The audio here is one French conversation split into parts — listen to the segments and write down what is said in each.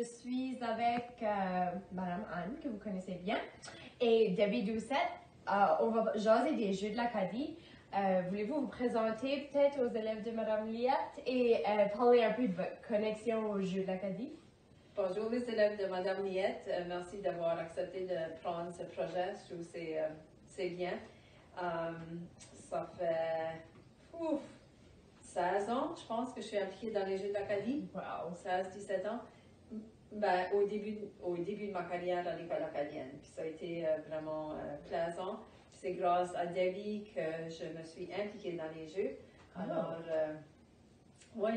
suis avec Madame Anne, que vous connaissez bien, et Debbie Doucette. On va jaser des Jeux de l'Acadie. Voulez-vous vous présenter peut-être aux élèves de Madame Liette et parler un peu de votre connexion aux Jeux de l'Acadie? Bonjour les élèves de Madame Liette, merci d'avoir accepté de prendre ce projet, je trouve que c'est bien. Ça fait 16 ans, je pense, que je suis impliquée dans les Jeux de l'Acadie. Wow! 16-17 ans. Ben, au début de ma carrière à l'école acadienne. Puis ça a été vraiment plaisant. C'est grâce à Debbie que je me suis impliquée dans les Jeux. Alors, oui,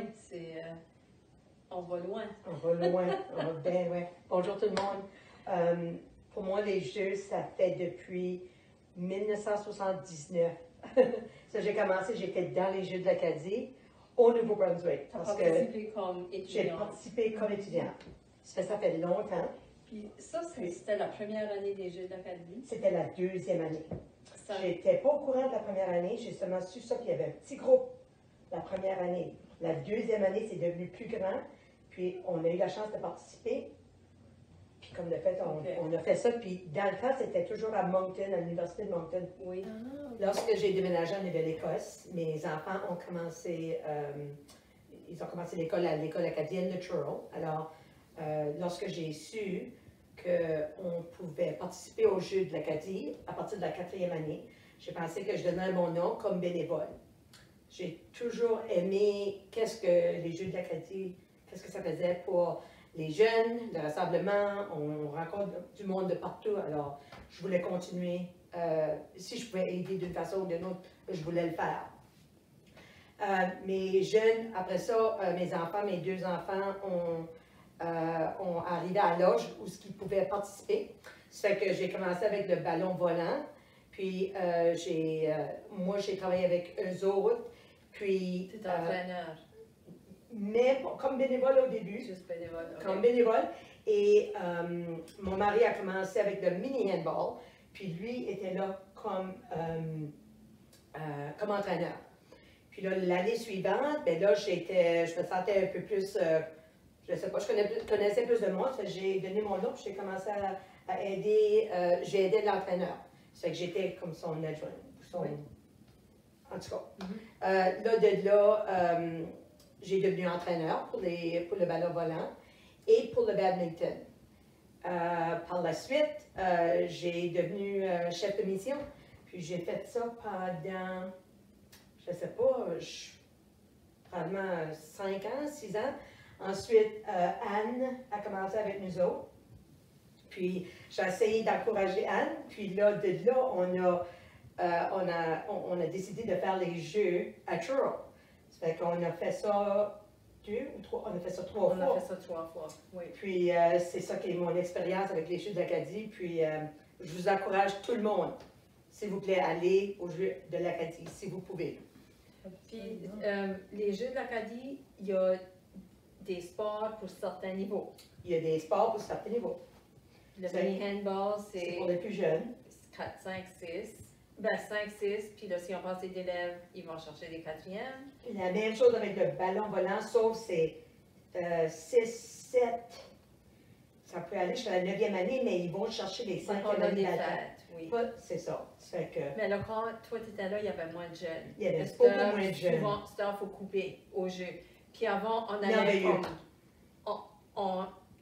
on va loin. On va loin, on va bien loin. Bonjour tout le monde. Pour moi, les Jeux, ça fait depuis 1979. Ça, j'ai commencé, j'étais dans les Jeux de l'Acadie au Nouveau-Brunswick. Tu as participé comme étudiante. J'ai participé comme étudiante. Ça fait longtemps. Puis ça, c'était la première année des Jeux de l'Acadie. C'était la deuxième année. Je n'étais pas au courant de la première année. J'ai seulement su ça qu'il y avait un petit groupe la première année. La deuxième année, c'est devenu plus grand. Puis, on a eu la chance de participer. Puis, comme de fait, on a fait ça. Puis, dans le temps, c'était toujours à Moncton, à l'Université de Moncton. Oui. Lorsque j'ai déménagé en Nouvelle-Écosse, mes enfants ont commencé, l'école à l'école acadienne de Truro. Alors, lorsque j'ai su qu'on pouvait participer aux Jeux de l'Acadie à partir de la 4e année, j'ai pensé que je donnerais mon nom comme bénévole. J'ai toujours aimé qu'est-ce que les Jeux de l'Acadie, qu'est-ce que ça faisait pour les jeunes, le rassemblement, on rencontre du monde de partout, alors je voulais continuer. Si je pouvais aider d'une façon ou d'une autre, je voulais le faire. Mes jeunes, après ça, mes deux enfants ont arrivé à l'âge où ils pouvaient participer. Ça fait que j'ai commencé avec le ballon volant, puis moi j'ai travaillé avec eux autres, puis... Tu es entraîneur. Mais comme bénévole au début. Juste bénévole. Okay. Comme bénévole. Et mon mari a commencé avec le mini handball, puis lui était là comme entraîneur. Puis là, l'année suivante, ben là, je me sentais un peu plus, je ne sais pas, je connaissais plus de moi, j'ai donné mon nom, puis j'ai commencé à aider, j'ai aidé l'entraîneur. Ça fait que j'étais comme son adjoint. En tout cas. J'ai devenu entraîneur pour le ballon volant et pour le badminton. Par la suite, j'ai devenu chef de mission. Puis j'ai fait ça pendant, je ne sais pas, probablement 5 ans, 6 ans. Ensuite, Anne a commencé avec nous autres. Puis j'ai essayé d'encourager Anne. Puis là, on a décidé de faire les Jeux à Truro. Ça fait qu'on a fait ça 2 ou 3, on a fait ça 3 fois. On a fait ça 3 fois, oui. Puis c'est ça qui est mon expérience avec les Jeux de l'Acadie. Puis je vous encourage tout le monde, s'il vous plaît, à aller aux Jeux de l'Acadie, si vous pouvez. Puis les Jeux de l'Acadie, il y a des sports pour certains niveaux. Il y a des sports pour certains niveaux. Le mini-handball, c'est pour les plus jeunes. 4, 5, 6. Ben 5, 6, puis là, si on passe des élèves, ils vont chercher des 4e. La même chose avec le ballon volant, sauf c'est 6, 7. Ça peut aller jusqu'à la 9e année, mais ils vont chercher les 5e années. Oui. C'est ça. Fait que, mais là, quand toi, tu étais là, il y avait moins de jeunes. Il y avait beaucoup moins de jeunes. Souvent, il faut couper au jeu. Puis avant, on allait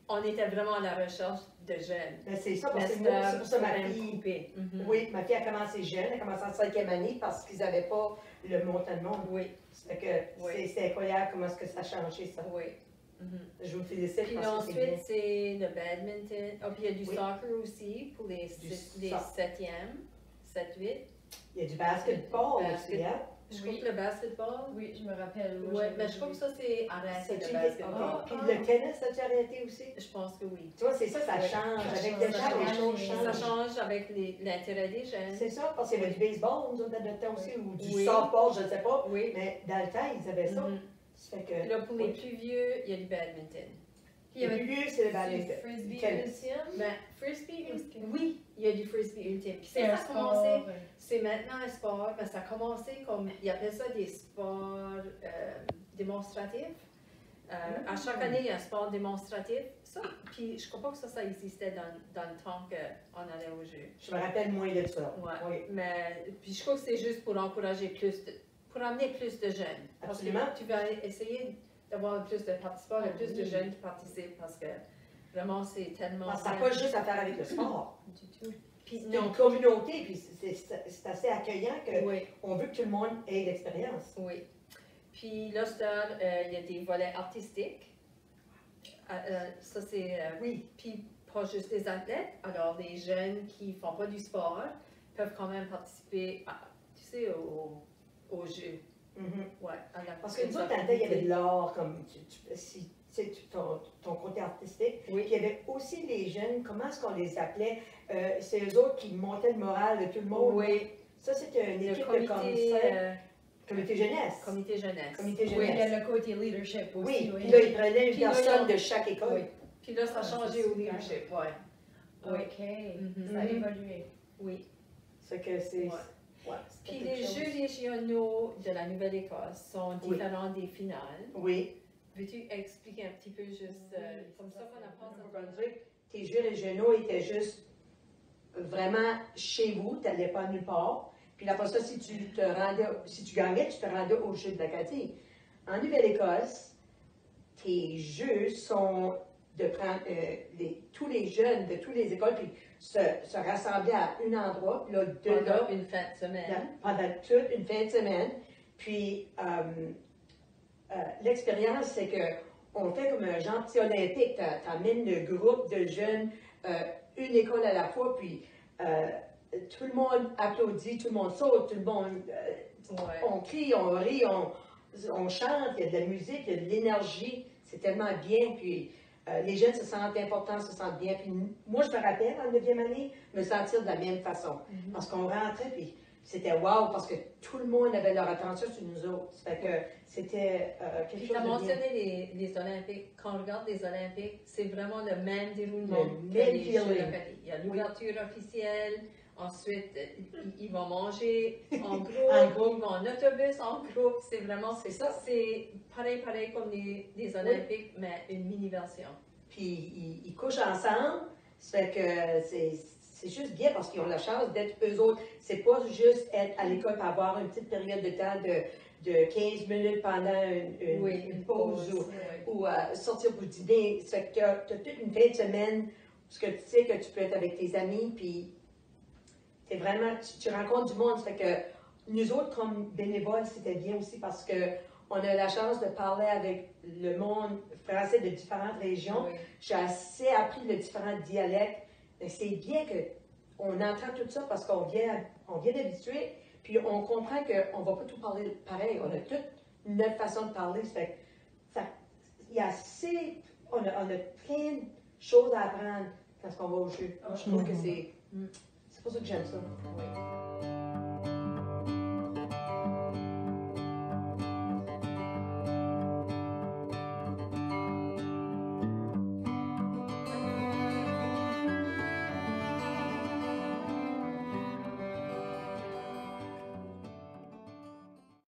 on était vraiment à la recherche de jeunes. C'est ça, parce que c'est pour ça ma fille. Oui, ma fille a commencé jeune, elle a commencé en 5e année parce qu'ils n'avaient pas le montant de monde. Oui. C'est incroyable comment est-ce que ça a changé, ça. Oui. Je vous félicite. Puis ensuite, c'est le badminton. Oh, puis il y a du soccer aussi pour les 7e, 7, 8. Il y a du basketball aussi, hein? Je trouve que le basketball. Oui, je me rappelle. Oui, mais je trouve que ça, c'est arrêté le basketball. Puis le tennis, ça a-tu arrêté aussi? Je pense que oui. Tu vois, c'est ça, ça change. Avec le temps, les choses changent. Ça change avec l'intérêt des jeunes. C'est ça, parce qu'il y avait du baseball, nous autres, dans notre temps aussi, ou du softball, je ne sais pas. Oui. Mais dans le temps, ils avaient ça. Ça fait que, là, pour les plus vieux, il y a du badminton. Le plus vieux, c'est le badminton. Frisbee ultime? Ben, frisbee ultime. Oui, il y a du frisbee ultime. Puis c'est ça un a commencé. sport. C'est maintenant un sport, mais ça a commencé comme, il appelle ça des sports démonstratifs. À chaque année, il y a un sport démonstratif. ça, puis je crois pas que ça existait dans le temps qu'on allait au jeu. Je me rappelle moins de ça. Ouais. Oui. Mais puis je crois que c'est juste pour encourager pour amener plus de jeunes. Absolument. Parce que tu vas essayer d'avoir plus de participants, plus de jeunes qui participent parce que vraiment c'est tellement. Ça n'a pas juste à faire avec le sport. Du tout. Puis C'est une communauté, puis c'est assez accueillant oui, qu'on veut que tout le monde ait l'expérience. oui. Puis là, il y a des volets artistiques. Ça c'est. Oui. Puis pas juste les athlètes. Alors les jeunes qui font pas du sport peuvent quand même participer, tu sais, au jeu. Ouais, Parce que nous autres, dans le temps, il y avait de l'art, comme ton côté artistique. Oui. Puis il y avait aussi les jeunes, comment est-ce qu'on les appelait? C'est eux autres qui montaient le moral de tout le monde. Oui. Ça, c'était une Le équipe comité, de commissaires. Comité jeunesse. Comité jeunesse. Comité Oui, jeunesse. il y a le côté leadership aussi. Oui, Oui. puis là, ils prenaient une Puis là, personne de chaque école. Oui. Puis là, ça a Ah, changé c'est au super. leadership. Ouais. Oui. OK. Ça a évolué. Oui. C'est que c'est... Ouais. Ouais, Puis c'était les quelque chose. Jeux régionaux de la Nouvelle-Écosse sont Oui. différents des finales. Oui. Veux-tu expliquer un petit peu juste comme ça qu'on a Au pensé? Nouveau-Brunswick, tes Jeux régionaux étaient juste vraiment chez vous, tu n'allais pas nulle part. Puis après ça, si tu gagnais, tu te rendais aux Jeux de l'Acadie. En Nouvelle-Écosse, tes jeux sont de prendre tous les jeunes de toutes les écoles, puis se rassembler à un endroit, puis là, Pendant une fin de semaine. pendant toute une fin de semaine. Puis l'expérience, c'est que on fait comme un genre petit olympique. Tu amènes le groupe de jeunes, une école à la fois, puis tout le monde applaudit, tout le monde saute, tout le monde. Ouais. On crie, on rit, on chante, il y a de la musique, il y a de l'énergie. C'est tellement bien. Puis les jeunes se sentent importants, se sentent bien. Puis moi, je me rappelle, en 9e année, me sentir de la même façon. Parce qu'on rentrait, puis c'était wow, parce que tout le monde avait leur attention sur nous autres. Ça fait que c'était quelque Puis chose tu as de bien. mentionné les Olympiques. Quand on regarde les Olympiques, c'est vraiment le même déroulement Le que même les Jeux feeling. d'Acadie. Il y a l'ouverture officielle, ensuite ils vont manger en groupe, En groupe. ils vont en autobus en groupe. C'est vraiment, C'est ça. c'est pareil comme les Olympiques, mais une mini-version. Puis ils couchent ensemble. Ça fait que c'est juste bien parce qu'ils ont la chance d'être eux autres. C'est pas juste être à l'école pour avoir une petite période de temps de 15 minutes pendant une pause ou sortir pour dîner. Ça fait que tu as toute une fin de semaine parce que tu sais que tu peux être avec tes amis, puis t'es vraiment, tu rencontres du monde. Ça fait que nous autres, comme bénévoles, c'était bien aussi parce que on a la chance de parler avec le monde français de différentes régions. Oui. J'ai assez appris les différents dialectes. Mais c'est bien qu'on entend tout ça parce qu'on vient d'habituer, puis on comprend qu'on ne va pas tout parler pareil. On a toute notre façon de parler. Ça fait que il y a assez, on a plein de choses à apprendre quand on va au jeu. Moi, je trouve que c'est pour ça que j'aime ça. Oui.